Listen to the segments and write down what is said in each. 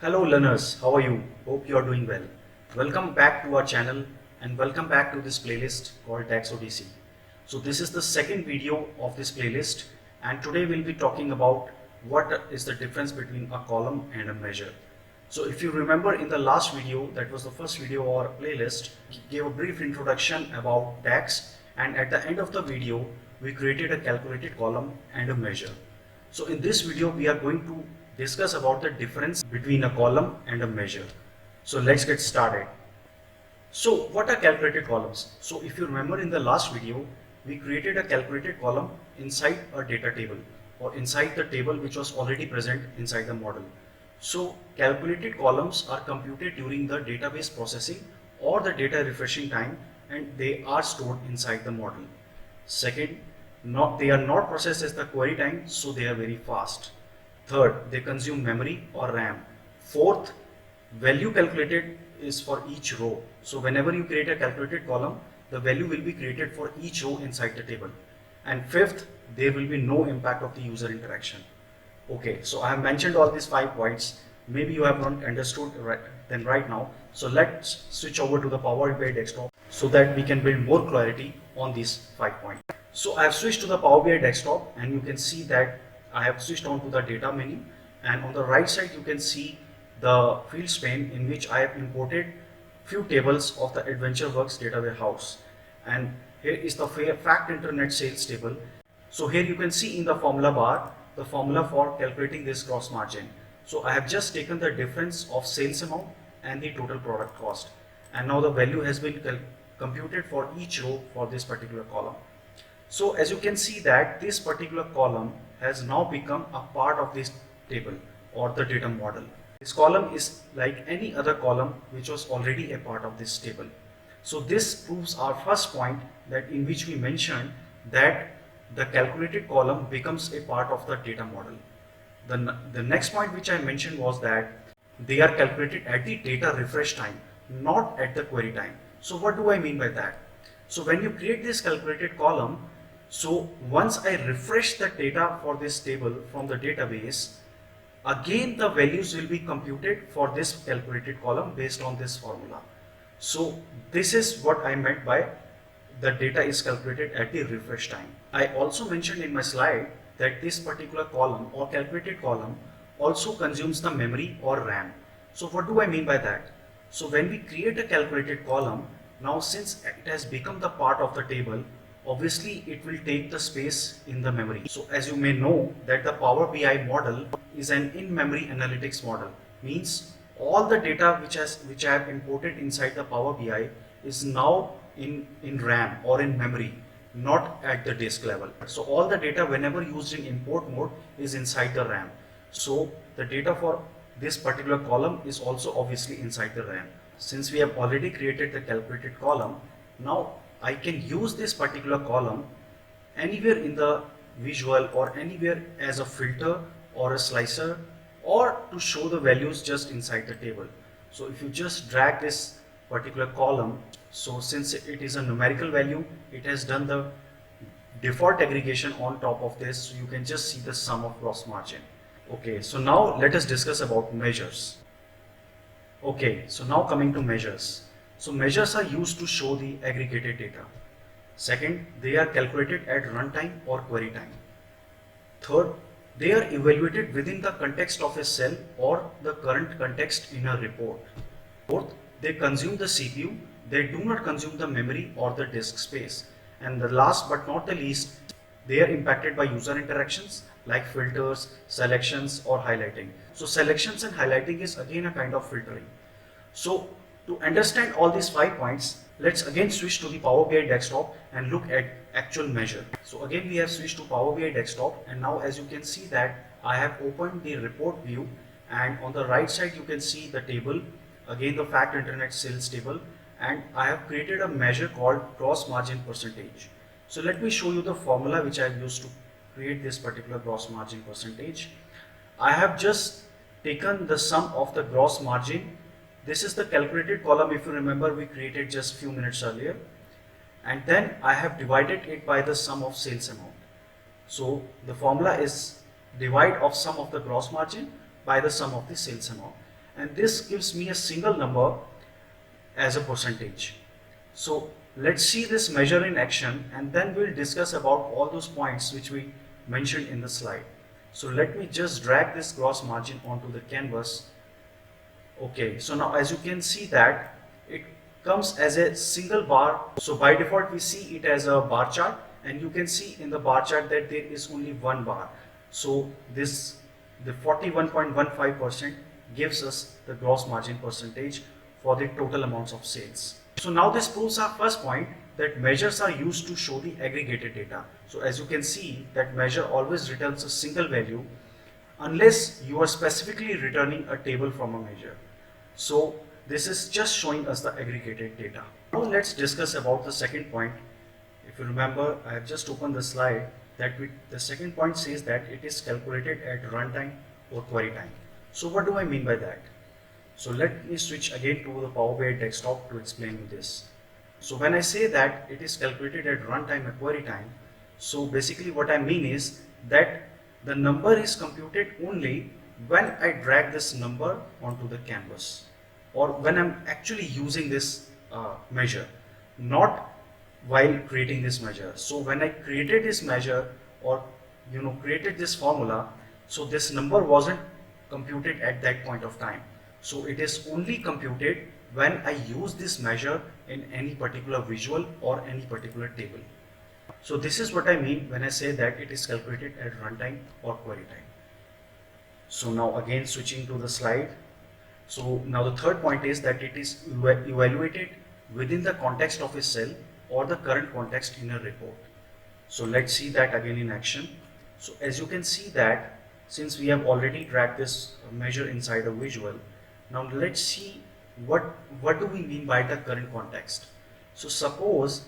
Hello learners, how are you? Hope you are doing well. Welcome back to our channel and welcome back to this playlist called Tax Odyssey. So this is the second video of this playlist and today we'll be talking about what is the difference between a column and a measure. So if you remember in the last video, that was the first video of our playlist, we gave a brief introduction about tax and at the end of the video we created a calculated column and a measure. So in this video we are going to discuss about the difference between a column and a measure. So let's get started. So what are calculated columns? So if you remember in the last video, we created a calculated column inside a data table or inside the table which was already present inside the model. So calculated columns are computed during the database processing or the data refreshing time and they are stored inside the model. Second, they are not processed as the query time, so they are very fast. Third, they consume memory or RAM. Fourth, value calculated is for each row. So whenever you create a calculated column, the value will be created for each row inside the table. And fifth, there will be no impact of the user interaction. Okay, so I have mentioned all these 5 points. Maybe you have not understood them right now. So let's switch over to the Power BI desktop so that we can build more clarity on these 5 points. So I have switched to the Power BI desktop and you can see that I have switched on to the data menu, and on the right side you can see the fields pane in which I have imported few tables of the AdventureWorks data warehouse. And here is the fact internet sales table. So here you can see in the formula bar the formula for calculating this gross margin. So I have just taken the difference of sales amount and the total product cost, and now the value has been computed for each row for this particular column. So as you can see that this particular column has now become a part of this table or the data model. This column is like any other column which was already a part of this table. So this proves our first point, that in which we mentioned that the calculated column becomes a part of the data model. The next point which I mentioned was that they are calculated at the data refresh time, not at the query time. So what do I mean by that? So when you create this calculated column, so once I refresh the data for this table from the database, again the values will be computed for this calculated column based on this formula. So this is what I meant by the data is calculated at the refresh time. I also mentioned in my slide that this particular column or calculated column also consumes the memory or RAM. So what do I mean by that? So when we create a calculated column, now since it has become the part of the table, obviously it will take the space in the memory. So as you may know that the Power BI model is an in-memory analytics model, means all the data which I have imported inside the Power BI is now in RAM or in memory, not at the disk level. So all the data whenever used in import mode is inside the RAM. So the data for this particular column is also obviously inside the RAM. Since we have already created the calculated column, now I can use this particular column anywhere in the visual or anywhere as a filter or a slicer, or to show the values just inside the table. So if you just drag this particular column, so since it is a numerical value, it has done the default aggregation on top of this, so you can just see the sum of gross margin. Okay, so now let us discuss about measures. Okay, so now coming to measures. So measures are used to show the aggregated data. Second, they are calculated at runtime or query time. Third, they are evaluated within the context of a cell or the current context in a report. Fourth, they consume the CPU. They do not consume the memory or the disk space. And the last but not the least, they are impacted by user interactions like filters, selections or highlighting. So selections and highlighting is again a kind of filtering. So to understand all these 5 points, let's again switch to the Power BI desktop and look at actual measure. So again we have switched to Power BI desktop, and now as you can see that I have opened the report view, and on the right side you can see the table, again the fact internet sales table, and I have created a measure called gross margin percentage. So let me show you the formula which I have used to create this particular gross margin percentage. I have just taken the sum of the gross margin. This is the calculated column, if you remember we created just few minutes earlier, and then I have divided it by the sum of sales amount. So the formula is divide of sum of the gross margin by the sum of the sales amount. and this gives me a single number as a percentage. So let's see this measure in action, and then we'll discuss about all those points which we mentioned in the slide. So let me just drag this gross margin onto the canvas. Okay, so now as you can see that it comes as a single bar. So by default we see it as a bar chart, and you can see in the bar chart that there is only one bar. So this, the 41.15% gives us the gross margin percentage for the total amounts of sales. So now this proves our first point, that measures are used to show the aggregated data. So as you can see that measure always returns a single value unless you are specifically returning a table from a measure. So this is just showing us the aggregated data. Now let's discuss about the second point. If you remember, I have just opened the slide that the second point says that it is calculated at runtime or query time. So what do I mean by that? So let me switch again to the Power BI desktop to explain you this. So when I say that it is calculated at runtime or query time, so basically what I mean is that the number is computed only when I drag this number onto the canvas, or when I'm actually using this measure, not while creating this measure. So when I created this measure, or created this formula, so this number wasn't computed at that point of time. So it is only computed when I use this measure in any particular visual or any particular table. So this is what I mean when I say that it is calculated at runtime or query time. So now again switching to the slide. So now the third point is that it is evaluated within the context of a cell or the current context in a report. So let's see that again in action. So as you can see that since we have already dragged this measure inside a visual, now let's see what do we mean by the current context. So suppose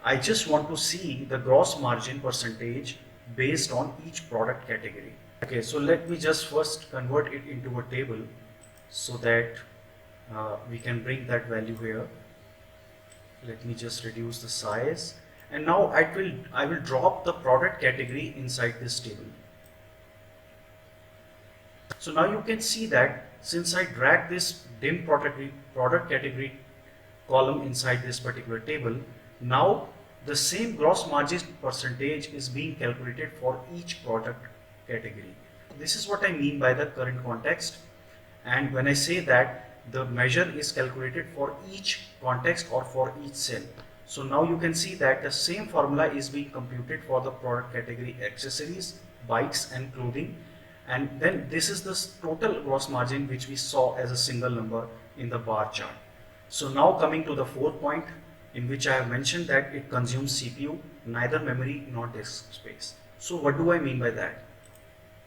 I just want to see the gross margin percentage based on each product category. Okay, so let me just first convert it into a table so that we can bring that value here. Let me just reduce the size, and now I will drop the product category inside this table. So now you can see that since I drag this dim product category column inside this particular table, now the same gross margin percentage is being calculated for each product category. This is what I mean by the current context. And when I say that the measure is calculated for each context or for each cell, so now you can see that the same formula is being computed for the product category accessories, bikes and clothing. And then this is the total gross margin which we saw as a single number in the bar chart. So now coming to the fourth point, in which I have mentioned that it consumes CPU, neither memory nor disk space. So what do I mean by that?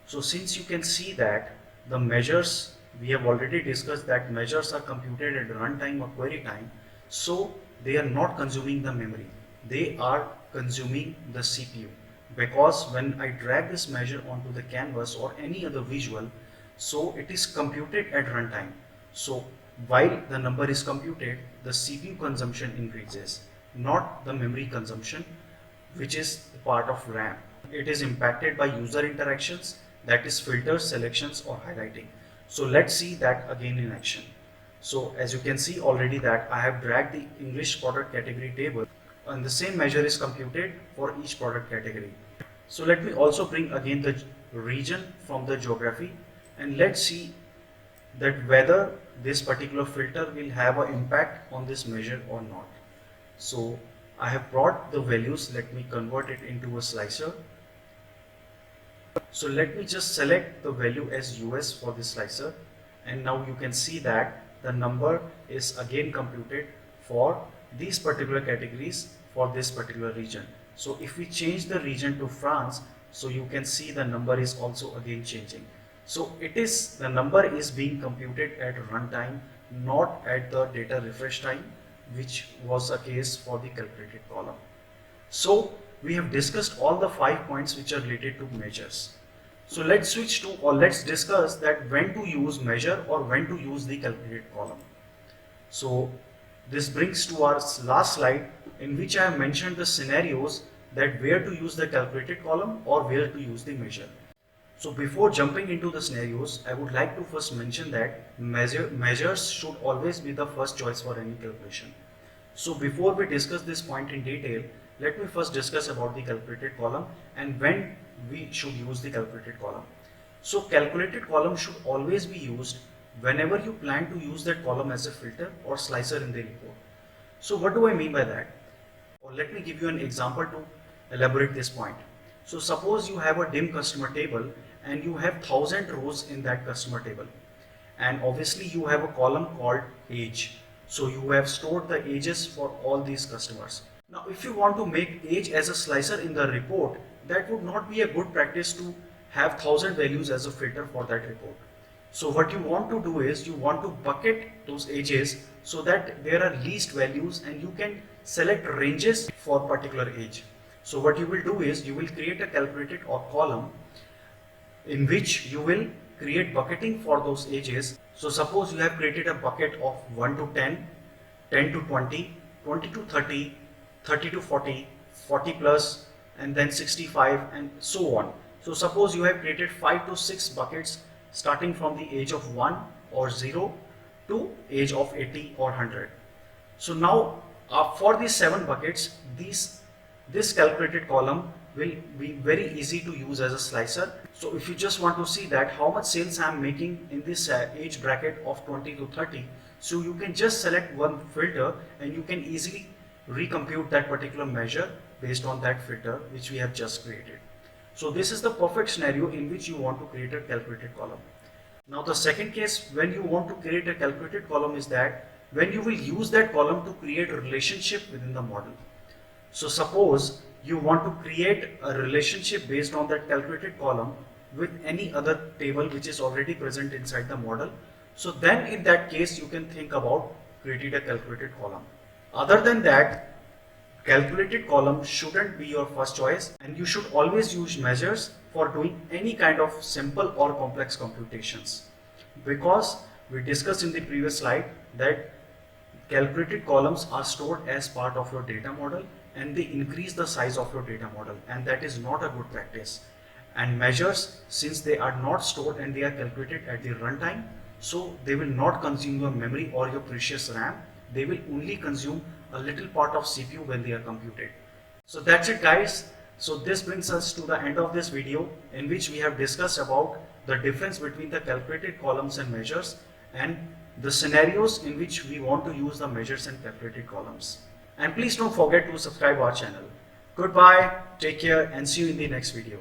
So since you can see that the measures, we have already discussed that measures are computed at runtime or query time, so they are not consuming the memory, they are consuming the CPU. Because when I drag this measure onto the canvas or any other visual, so it is computed at runtime. So while the number is computed, the CPU consumption increases, not the memory consumption, which is part of RAM. It is impacted by user interactions, that is filters, selections or highlighting. So let's see that again in action. So as you can see already that I have dragged the English product category table, and the same measure is computed for each product category. So let me also bring again the region from the geography, and let's see that whether this particular filter will have an impact on this measure or not. So I have brought the values, let me convert it into a slicer. So let me just select the value as US for this slicer, and now you can see that the number is again computed for these particular categories for this particular region. So if we change the region to France, so you can see the number is also again changing. So the number is being computed at runtime, not at the data refresh time, which was a case for the calculated column. So we have discussed all the 5 points which are related to measures. So let's switch to, or let's discuss that when to use measure or when to use the calculated column. So this brings to our last slide, in which I have mentioned the scenarios that where to use the calculated column or where to use the measure. So before jumping into the scenarios, I would like to first mention that measures should always be the first choice for any calculation. So before we discuss this point in detail, let me first discuss about the calculated column and when we should use the calculated column. So calculated column should always be used whenever you plan to use that column as a filter or slicer in the report. So what do I mean by that? Or let me give you an example to elaborate this point. So suppose you have a dim customer table and you have 1000 rows in that customer table, and obviously you have a column called age. So you have stored the ages for all these customers. Now if you want to make age as a slicer in the report, that would not be a good practice to have 1000 values as a filter for that report. So what you want to do is you want to bucket those ages so that there are least values and you can select ranges for particular age. So what you will do is you will create a calculated or column in which you will create bucketing for those ages. So suppose you have created a bucket of 1 to 10, 10 to 20, 20 to 30, 30 to 40, 40 plus, and then 65 and so on. So suppose you have created 5 to 6 buckets starting from the age of 1 or 0 to age of 80 or 100. So now for these 7 buckets, this calculated column will be very easy to use as a slicer. So if you just want to see that how much sales I am making in this age bracket of 20 to 30, so you can just select one filter and you can easily recompute that particular measure based on that filter which we have just created. So this is the perfect scenario in which you want to create a calculated column. Now the second case when you want to create a calculated column is that when you will use that column to create a relationship within the model. So suppose you want to create a relationship based on that calculated column with any other table which is already present inside the model. So then in that case you can think about creating a calculated column. Other than that, calculated column shouldn't be your first choice and you should always use measures for doing any kind of simple or complex computations, because we discussed in the previous slide that calculated columns are stored as part of your data model and they increase the size of your data model, and that is not a good practice. And measures, since they are not stored and they are calculated at the runtime, so they will not consume your memory or your precious RAM. They will only consume a little part of CPU when they are computed. So that's it guys. So this brings us to the end of this video in which we have discussed about the difference between the calculated columns and measures and the scenarios in which we want to use the measures and calculated columns. And please don't forget to subscribe our channel. Goodbye, take care and see you in the next video.